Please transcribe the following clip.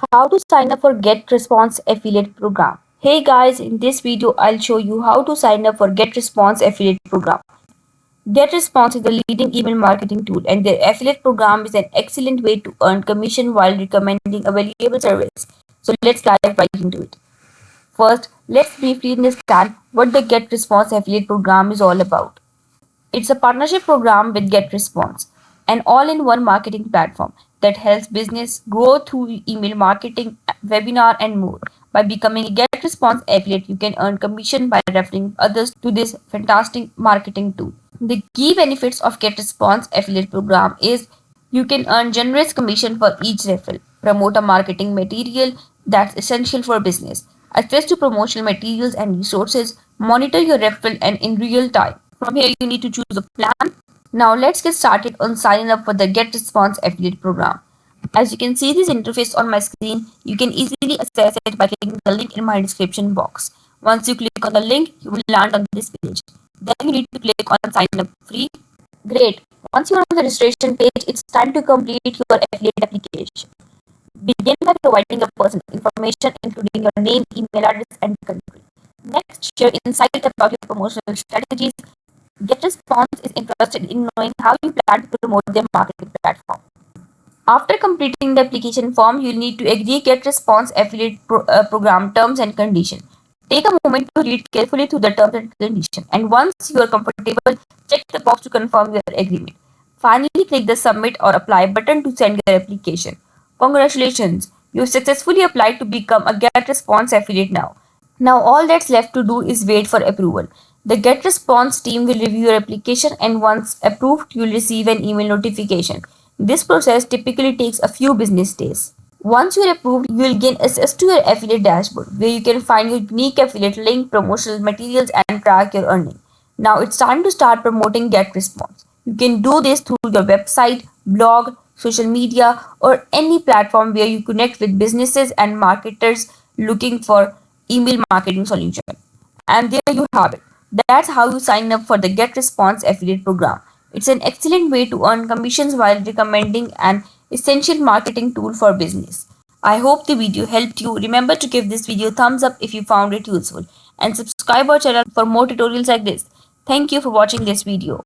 How to sign up for GetResponse affiliate program. Hey guys, in this video I'll show you how to sign up for GetResponse affiliate program. GetResponse is the leading email marketing tool and their affiliate program is an excellent way to earn commission while recommending a valuable service. So let's dive right into it. First, let's briefly understand what the GetResponse affiliate program is all about. It's a partnership program with GetResponse, an all-in-one marketing platform that helps business grow through email marketing, webinar, and more. By becoming a GetResponse affiliate, you can earn commission by referring others to this fantastic marketing tool. The key benefits of GetResponse affiliate program is you can earn generous commission for each referral, promote a marketing material that's essential for business, access to promotional materials and resources, monitor your referral and in real time. From here, you need to choose a plan. Now, let's get started on signing up for the GetResponse affiliate program. As you can see this interface on my screen, you can easily access it by clicking the link in my description box. Once you click on the link, you will land on this page. Then you need to click on sign up free. Great. Once you are on the registration page, it's time to complete your affiliate application. Begin by providing your personal information, including your name, email address, and country. Next, share insights about your promotional strategies. GetResponse is interested in knowing how you plan to promote their marketing platform. After completing the application form, you'll need to agree GetResponse affiliate program terms and conditions. Take a moment to read carefully through the terms and conditions, and once you are comfortable, check the box to confirm your agreement. Finally, click the submit or apply button to send your application. Congratulations, you successfully applied to become a GetResponse affiliate now. Now all that's left to do is wait for approval. The GetResponse team will review your application and once approved, you'll receive an email notification. This process typically takes a few business days. Once you're approved, you will gain access to your affiliate dashboard where you can find your unique affiliate link, promotional materials, and track your earning. Now it's time to start promoting GetResponse. You can do this through your website, blog, social media, or any platform where you connect with businesses and marketers looking for email marketing solution. And there you have it. That's how you sign up for the GetResponse affiliate program. It's an excellent way to earn commissions while recommending an essential marketing tool for business. I hope the video helped you. Remember to give this video a thumbs up if you found it useful and subscribe our channel for more tutorials like this. Thank you for watching this video.